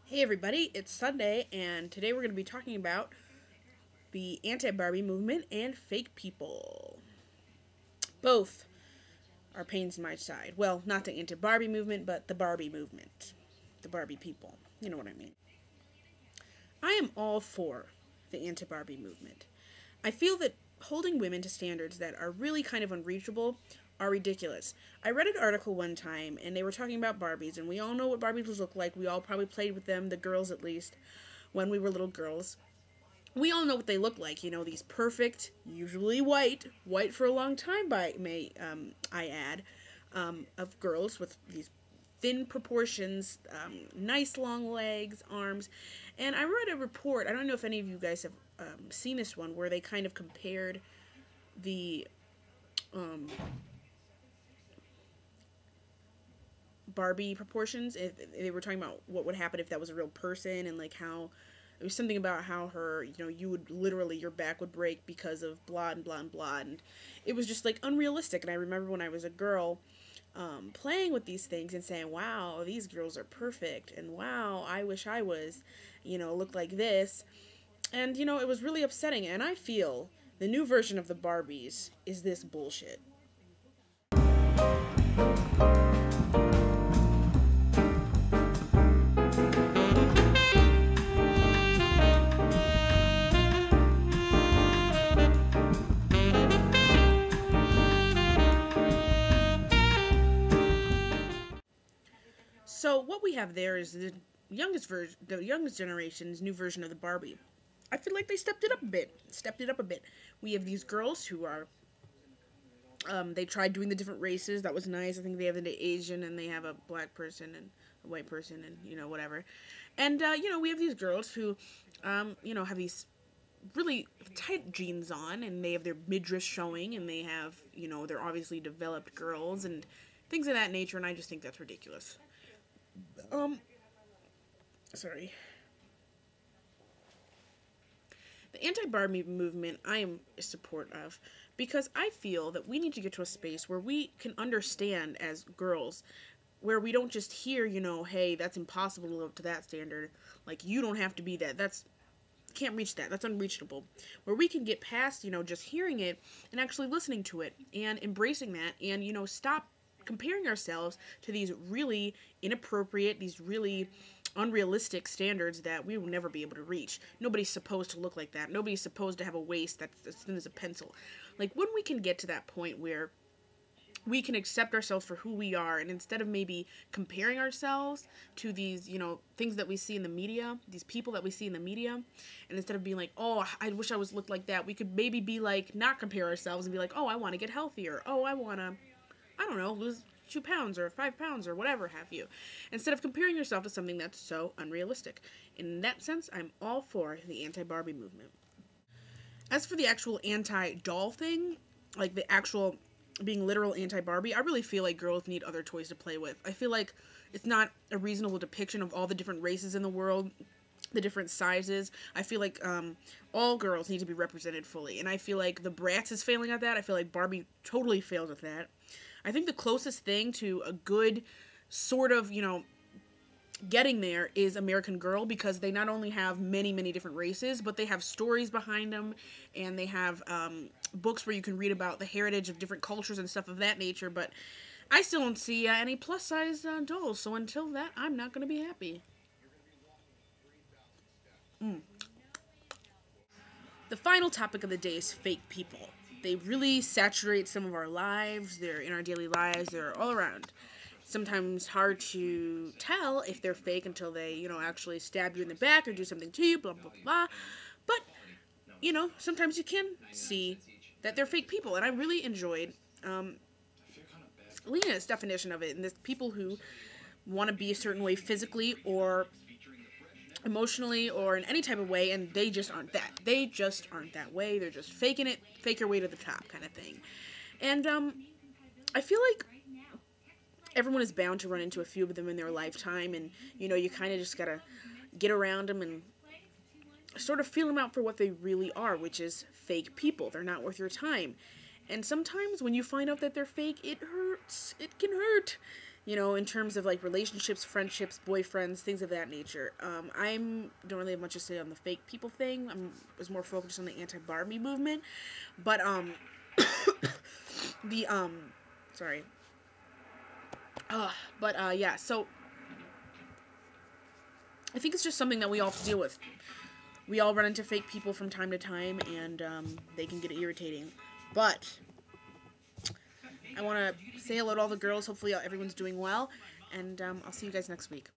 Hey everybody, it's Sunday, and today we're going to be talking about the anti-Barbie movement and fake people. Both are pains in my side. Well, not the anti-Barbie movement, but the Barbie movement. The Barbie people. You know what I mean. I am all for the anti-Barbie movement. I feel that holding women to standards that are really kind of unreachable are ridiculous. I read an article one time, and they were talking about Barbies, and we all know what Barbies look like. We all probably played with them, the girls at least, when we were little girls. We all know what they look like, these perfect, usually white for a long time I add, of girls with these thin proportions, nice long legs, arms. And I read a report, I don't know if any of you guys have seen this one, where they kind of compared the Barbie proportions. They were talking about what would happen if that was a real person, and like how it was something about how her, you would literally, your back would break because of blah and blah and blah, and it was just like unrealistic. And I remember when I was a girl, playing with these things and saying, wow, these girls are perfect, and wow, I wish I was, looked like this. And it was really upsetting, and I feel the new version of the Barbies is this bullshit. So what we have there is the youngest generation's new version of the Barbie. I feel like they stepped it up a bit. We have these girls who are, they tried doing the different races. That was nice. I think they have the Asian, and they have a black person and a white person, and whatever. And we have these girls who, have these really tight jeans on, and they have their midriff showing, and they have, they're obviously developed girls and things of that nature. And I just think that's ridiculous. Sorry. The anti-Barbie movement I am in support of, because I feel that we need to get to a space where we can understand as girls, where we don't just hear, hey, that's impossible to live up to that standard. Like, you don't have to be that. Can't reach that. That's unreachable. Where we can get past, just hearing it and actually listening to it and embracing that, and, stop comparing ourselves to these really inappropriate, these really unrealistic standards that we will never be able to reach. Nobody's supposed to look like that. Nobody's supposed to have a waist that's as thin as a pencil. Like, when we can get to that point where we can accept ourselves for who we are, and instead of maybe comparing ourselves to these, things that we see in the media, these people that we see in the media, and instead of being like, oh, I wish I was looked like that, we could maybe be like, not compare ourselves and be like, oh, I want to get healthier. Oh, I want to, I don't know, lose 2 pounds or 5 pounds or whatever have you, instead of comparing yourself to something that's so unrealistic. In that sense, I'm all for the anti-Barbie movement. As for the actual anti-doll thing, like the actual being literal anti-Barbie, I really feel like girls need other toys to play with. I feel like it's not a reasonable depiction of all the different races in the world, the different sizes. I feel like all girls need to be represented fully, and I feel like the Bratz is failing at that. I feel like Barbie totally failed at that. I think the closest thing to a good sort of, getting there is American Girl, because they not only have many, many different races, but they have stories behind them, and they have books where you can read about the heritage of different cultures and stuff of that nature. But I still don't see any plus-size dolls, so until that, I'm not going to be happy. The final topic of the day is fake people. They really saturate some of our lives. They're in our daily lives. They're all around. Sometimes hard to tell if they're fake until they, actually stab you in the back or do something to you, blah, blah, blah. But, sometimes you can see that they're fake people. And I really enjoyed Lena's definition of it. And this people who want to be a certain way physically or emotionally or in any type of way, and they just aren't that. They just aren't that way. They're just faking it, fake your way to the top kind of thing. And I feel like everyone is bound to run into a few of them in their lifetime, and you kind of just gotta get around them and sort of feel them out for what they really are, which is fake people. They're not worth your time. And sometimes when you find out that they're fake, it hurts. It can hurt. in terms of like relationships, friendships, boyfriends, things of that nature. I don't really have much to say on the fake people thing. Was more focused on the anti-Barbie movement, but the sorry. Yeah. So I think it's just something that we all have to deal with. We all run into fake people from time to time, and they can get irritating. But I want to say hello to all the girls. Hopefully everyone's doing well, and I'll see you guys next week.